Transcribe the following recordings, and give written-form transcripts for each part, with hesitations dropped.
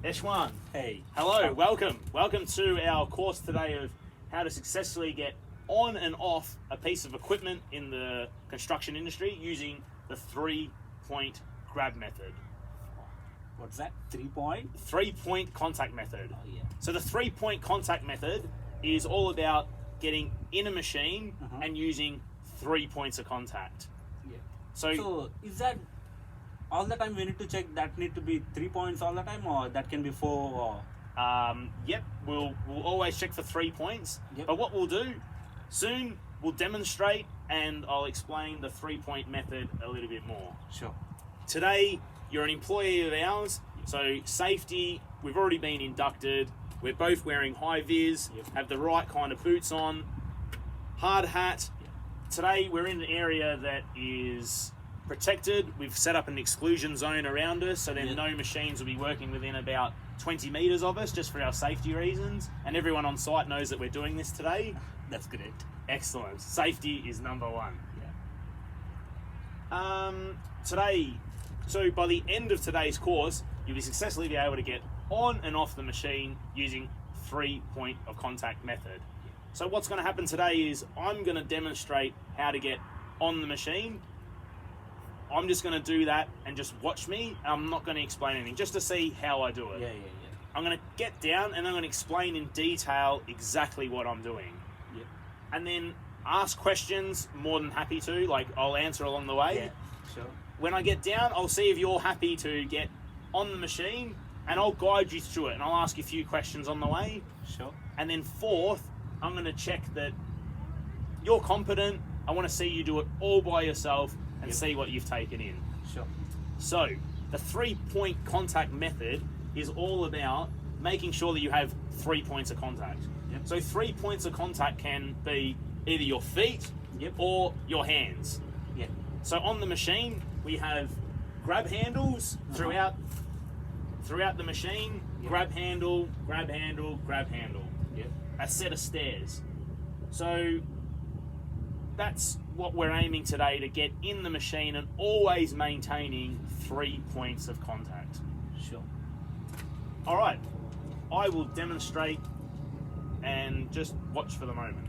Eshwan, Hey. hello, welcome to our course today of how to successfully get on and off a piece of equipment in the construction industry using the 3-point grab method. What's that? 3-point? 3-point contact method. Oh, yeah. So the 3-point contact method is all about getting in a machine and using 3 points of contact. Yeah. So, So, is that all the time we need to check that need to be 3 points all the time, or that can be 4? Or... yep, we'll always check for 3 points. Yep. But what we'll do soon, we'll demonstrate and I'll explain the 3-point method a little bit more. Sure. Today, you're an employee of ours, so safety, we've already been inducted. We're both wearing high vis, have the right kind of boots on, hard hat. Today, we're in an area that is protected. We've set up an exclusion zone around us, so then no machines will be working within about 20 meters of us, just for our safety reasons. And everyone on site knows that we're doing this today. That's great. Excellent. Safety is number one. Yeah. Today, so by the end of today's course, you'll be successfully be able to get on and off the machine using 3-point of contact method. So what's going to happen today is I'm going to demonstrate how to get on the machine. I'm just going to do that and just watch me. I'm not going to explain anything, just to see how I do it. Yeah. I'm going to get down and I'm going to explain in detail exactly what I'm doing. Yeah. And then ask questions, more than happy to, like I'll answer along the way. Yeah, sure. When I get down, I'll see if you're happy to get on the machine and I'll guide you through it and I'll ask you a few questions on the way. Sure. And then fourth, I'm going to check that you're competent. I want to see you do it all by yourself and see what you've taken in. Sure. So the 3-point contact method is all about making sure that you have 3 points of contact. Yep. So 3 points of contact can be either your feet or your hands. Yeah. So on the machine, we have grab handles throughout the machine. Grab handle, grab handle, grab handle. Yeah. A set of stairs. So that's what we're aiming today, to get in the machine and always maintaining 3 points of contact. Sure. All right, I will demonstrate and just watch for the moment.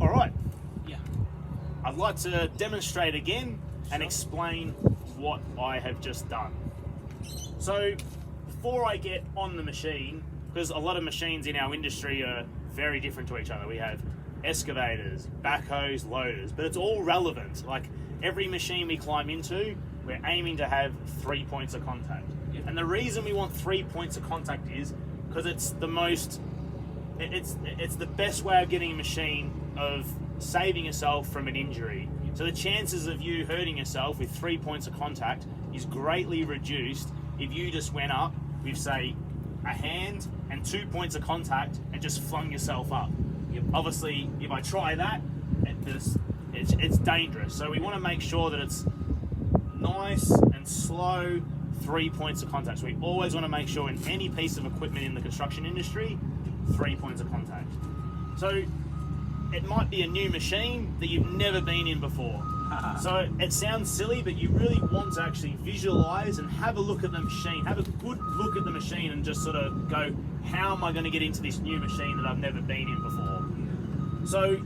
All right. Yeah. I'd like to demonstrate again and explain what I have just done. So before I get on the machine, because a lot of machines in our industry are very different to each other. We have excavators, backhoes, loaders, but it's all relevant. Like every machine we climb into, we're aiming to have 3 points of contact. Yeah. And the reason we want 3 points of contact is because it's the most, it's the best way of getting a machine of saving yourself from an injury. So the chances of you hurting yourself with 3 points of contact is greatly reduced if you just went up with, say, a hand and 2 points of contact and just flung yourself up. Obviously, if I try that, it's dangerous. So we want to make sure that it's nice and slow 3 points of contact. So we always want to make sure in any piece of equipment in the construction industry, 3 points of contact. So it might be a new machine that you've never been in before. So it sounds silly, but you really want to actually visualize and have a look at the machine, have a good look at the machine and just sort of go, how am I going to get into this new machine that I've never been in before? So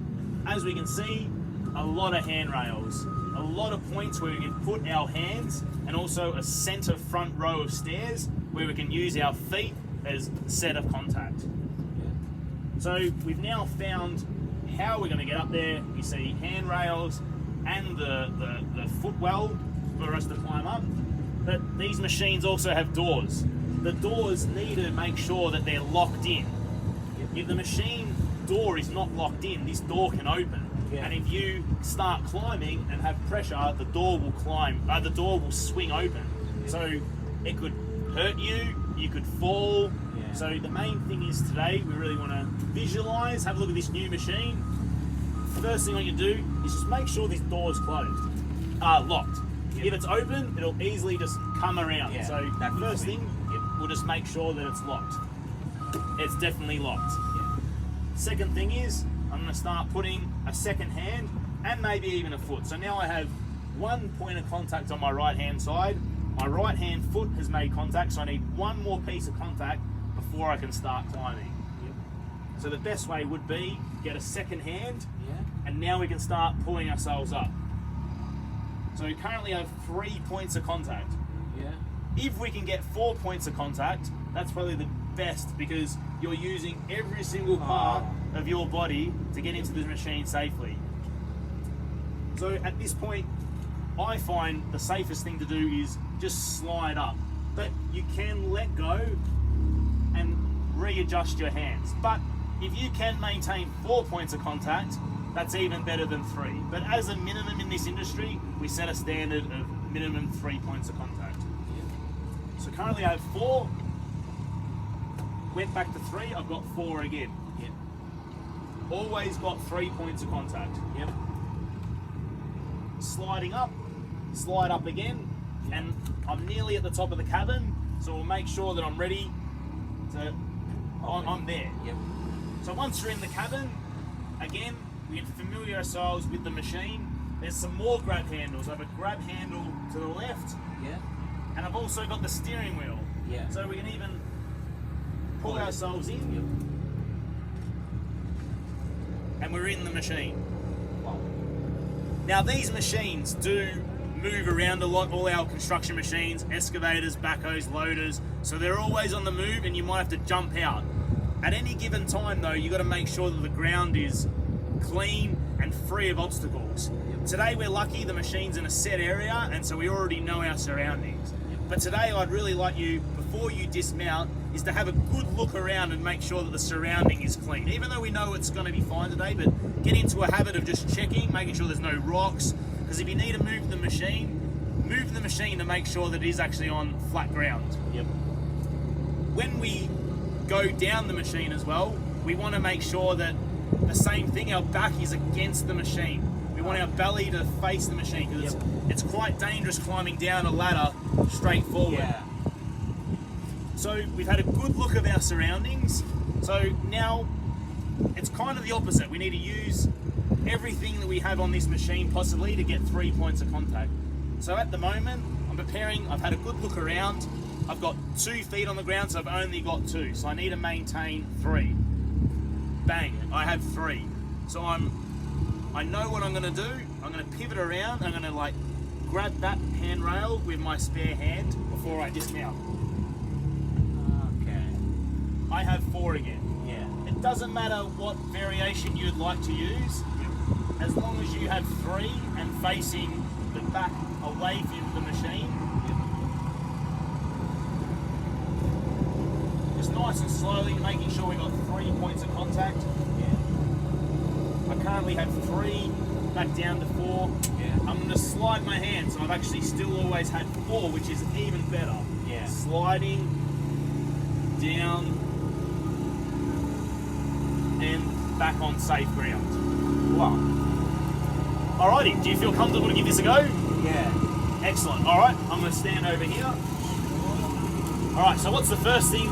as we can see, a lot of handrails, a lot of points where we can put our hands, and also a center front row of stairs where we can use our feet as set of contact. So we've now found how we're going to get up there. You see handrails, and the footwell for us to climb up. But these machines also have doors. The doors need to make sure that they're locked in. If the machine door is not locked in, this door can open. Yeah. And if you start climbing and have pressure, the door will the door will swing open. So it could hurt you, you could fall. Yeah. So the main thing is today, we really want to visualize, have a look at this new machine. First thing I can do is just make sure this door is closed, locked. Yep. If it's open, it'll easily just come around. Yeah, So that will first swing. thing, we'll just make sure that it's locked. It's definitely locked. Yeah. Second thing is, I'm going to start putting a second hand and maybe even a foot. So now I have one point of contact on my right hand side. My right hand foot has made contact, so I need one more piece of contact before I can start climbing. Yep. So the best way would be get a second hand, Yeah. and now we can start pulling ourselves up. So we currently have 3 points of contact. Yeah. If we can get 4 points of contact, that's probably the best, because you're using every single part of your body to get into the machine safely. So at this point, I find the safest thing to do is just slide up. But you can let go and readjust your hands. But if you can maintain 4 points of contact, that's even better than 3. But as a minimum in this industry, we set a standard of minimum 3 points of contact. So currently I have 4. Went back to 3, I've got 4 again. Yep. Always got 3 points of contact. Yep. Sliding up, slide up again, and I'm nearly at the top of the cabin, so we'll make sure that I'm ready to, I'm there. Yep. So once you're in the cabin, again, we can familiar ourselves with the machine. There's some more grab handles. I have a grab handle to the left, Yeah. and I've also got the steering wheel. Yeah. So we can even pull Hold it. ourselves in, Yep. and we're in the machine. Wow. Now these machines do move around a lot, all our construction machines, excavators, backhoes, loaders, so they're always on the move and you might have to jump out. At any given time though, you got to make sure that the ground is clean and free of obstacles. Today we're lucky the machine's in a set area and so we already know our surroundings. But today I'd really like you, before you dismount, is to have a good look around and make sure that the surrounding is clean. Even though we know it's going to be fine today, but get into a habit of just checking, making sure there's no rocks, because if you need to move the machine to make sure that it is actually on flat ground. Yep. When we go down the machine as well, we want to make sure that the same thing, our back is against the machine. We want our belly to face the machine, because it's quite dangerous climbing down a ladder straight forward. Yeah. So we've had a good look of our surroundings. So now it's kind of the opposite. We need to use everything that we have on this machine possibly to get 3 points of contact. So at the moment, I'm preparing, I've had a good look around. I've got 2 feet on the ground, so I've only got 2. So I need to maintain 3. Bang, I have 3. So I know what I'm gonna do. I'm gonna pivot around. I'm gonna like grab that handrail with my spare hand before I dismount. Okay. I have 4 again. Yeah. It doesn't matter what variation you'd like to use, as long as you have 3 and facing the back away from the machine. Just nice and slowly making sure we got 3 points of contact. I currently have 3, back down to 4. Yeah. I'm going to slide my hand, so I've actually still always had 4, which is even better. Yeah. Sliding down and back on safe ground. Wow. Alrighty, do you feel comfortable to give this a go? Yeah. Excellent. Alright, I'm going to stand over here. Alright, so what's the first thing?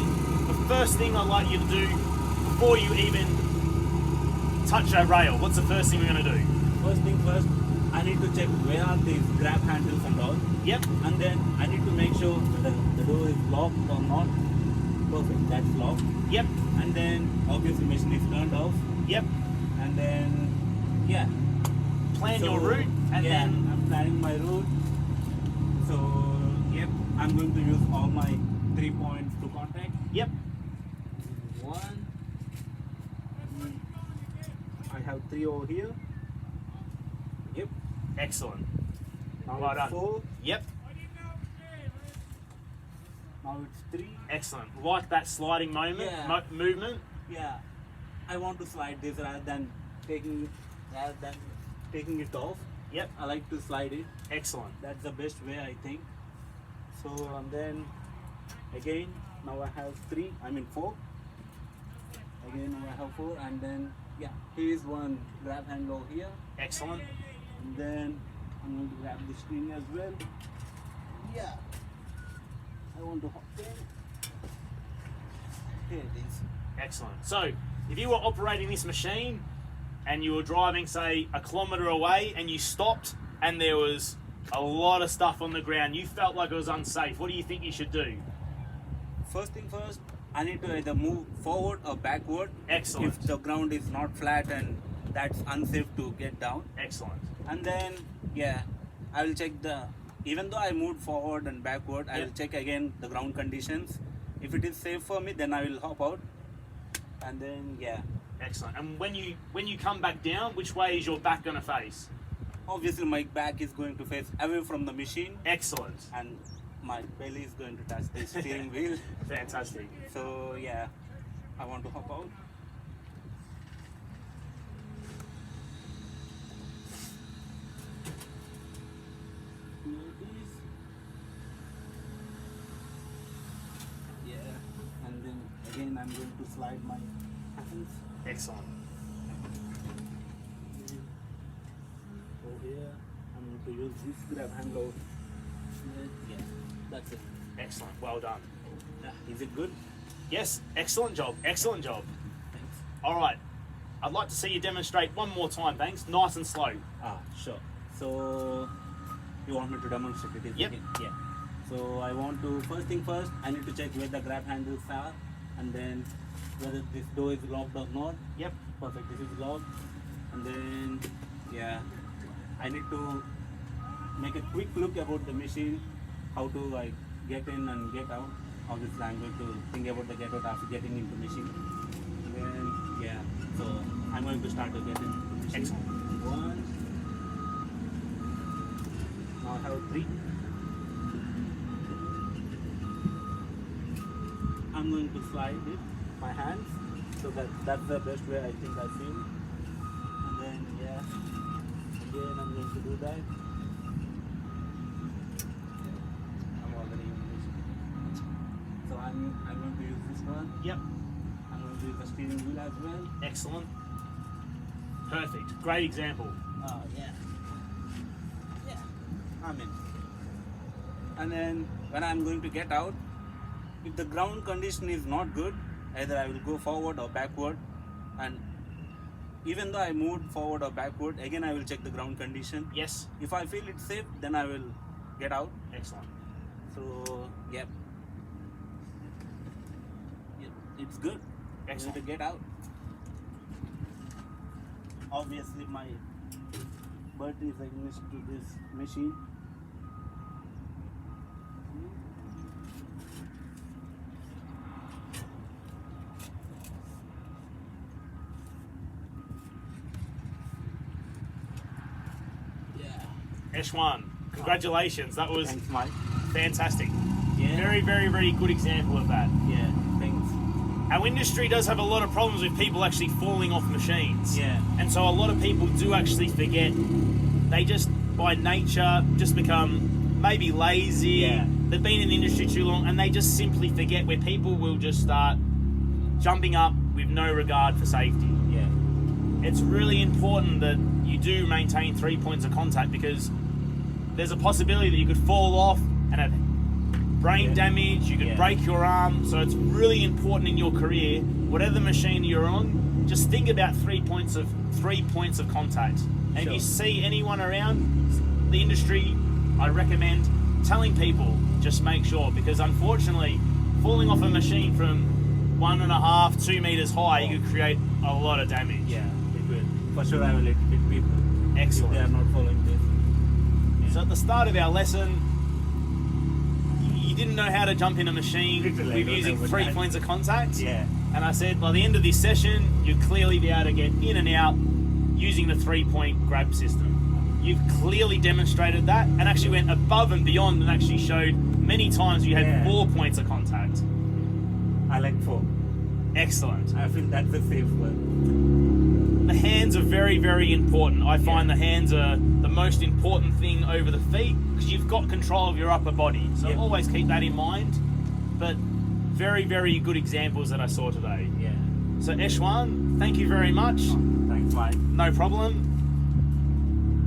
The first thing I'd like you to do before you even touch a rail, what's the first thing we're going to do? First thing first, I need to check where are these grab handles and all. Yep. And then I need to make sure that the door is locked or not. Perfect, that's locked. Yep. And then obviously machine is turned off. Yep. And then, yeah. Plan So, your route and yeah, then... I'm planning my route. So, yep, I'm going to use all my 3 points to contact. Yep. 1. I have 3 over here. Yep. Excellent. Now Well it's done. 4. Yep. Now it's 3. Excellent. Like that sliding moment, Yeah. movement. Yeah. I want to slide this rather than taking it off. Yep. I like to slide it. Excellent. That's the best way, I think. So, and then again, now I have 3. I mean 4. Again, now I have 4, and then yeah, here is one grab handle over here, Excellent. and then I'm going to grab this thing as well. Yeah. I want to hop in. Here it is. Excellent. So, if you were operating this machine and you were driving, say, a kilometre away and you stopped and there was a lot of stuff on the ground, you felt like it was unsafe, what do you think you should do? First thing first, I need to either move forward or backward. Excellent. If the ground is not flat and that's unsafe to get down. Excellent. And then, yeah, I will check even though I moved forward and backward, I will Yep. check again the ground conditions. If it is safe for me, then I will hop out. And then, yeah, Excellent. And when you come back down, which way is your back going to face? obviously my back is going to face away from the machine Excellent. and my belly is going to touch the steering wheel. Fantastic. So, yeah, I want to hop out. Here it is. Yeah, and then again I'm going to slide my hands Excellent. over here. I'm going to use this grab handle. Yeah, that's it. Excellent. Well done. Is it good? Yes, excellent job. Excellent job. Thanks. All right. I'd like to see you demonstrate one more time, thanks. Nice and slow. Sure. So, you want me to demonstrate it? Yep. Again? Yeah. So, I want to, first thing first, I need to check where the grab handles are and then whether this door is locked or not. Yep. Perfect, this is locked. And then, yeah, I need to make a quick look about the machine, how to like get in and get out. Obviously, I'm going to think about the get out after getting into machine. And then, yeah, so I'm going to start to get into machine. Excellent. 1. Now I have 3. I'm going to slide it, my hands, so that's the best way I think I feel. And then, yeah, again I'm going to do that. I'm already in this. So I'm going to use this one. Yep. I'm going to use the steering wheel as well. Excellent. Perfect. Great example. Oh, yeah. Yeah, I'm in. And then when I'm going to get out, if the ground condition is not good, either I will go forward or backward. And even though I moved forward or backward, again I will check the ground condition. Yes. If I feel it's safe, then I will get out. Excellent. So, yep. Yep, it's good. Excellent. To get out. Obviously, my battery is against to this machine. Yeah. Eshwan, congratulations. That was Thanks, Mike. fantastic. Yeah. Very, very, very good example of that. Yeah. Thanks. Our industry does have a lot of problems with people actually falling off machines. Yeah. And so a lot of people do actually forget. They just, by nature, just become maybe lazy. Yeah. They've been in the industry too long and they just simply forget, where people will just start jumping up with no regard for safety. Yeah. It's really important that you do maintain 3 points of contact, because there's a possibility that you could fall off and have brain Yeah. damage, you could Yeah. break your arm. So it's really important in your career, whatever machine you're on, just think about 3 points of contact. And if you Sure. see anyone around the industry, I recommend telling people, just make sure, because unfortunately falling off a machine from 1.5, 2 meters high, you could create a lot of damage. Yeah. It will. For sure, I will hit people. Excellent. If they are not following this. So at the start of our lesson, you didn't know how to jump in a machine Literally, I with don't using know 3 that. points of contact. Yeah. And I said, by the end of this session, you'll clearly be able to get in and out using the 3-point grab system. you've clearly demonstrated that, and actually went above and beyond, and actually showed many times you had Yeah. 4 points of contact. I like 4. Excellent. I feel that's the safe one. The hands are very, very important. I find the hands are the most important thing over the feet, because you've got control of your upper body. So Yeah. always keep that in mind. But very, very good examples that I saw today. Yeah. So Eshwan, thank you very much. Thanks, Mike. No problem.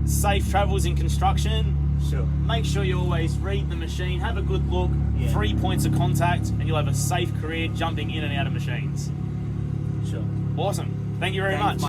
Safe travels in construction. Sure. Make sure you always read the machine, have a good look, Yeah. 3 points of contact, and you'll have a safe career jumping in and out of machines. Sure. Awesome. Thank you very Thanks, much. Mike.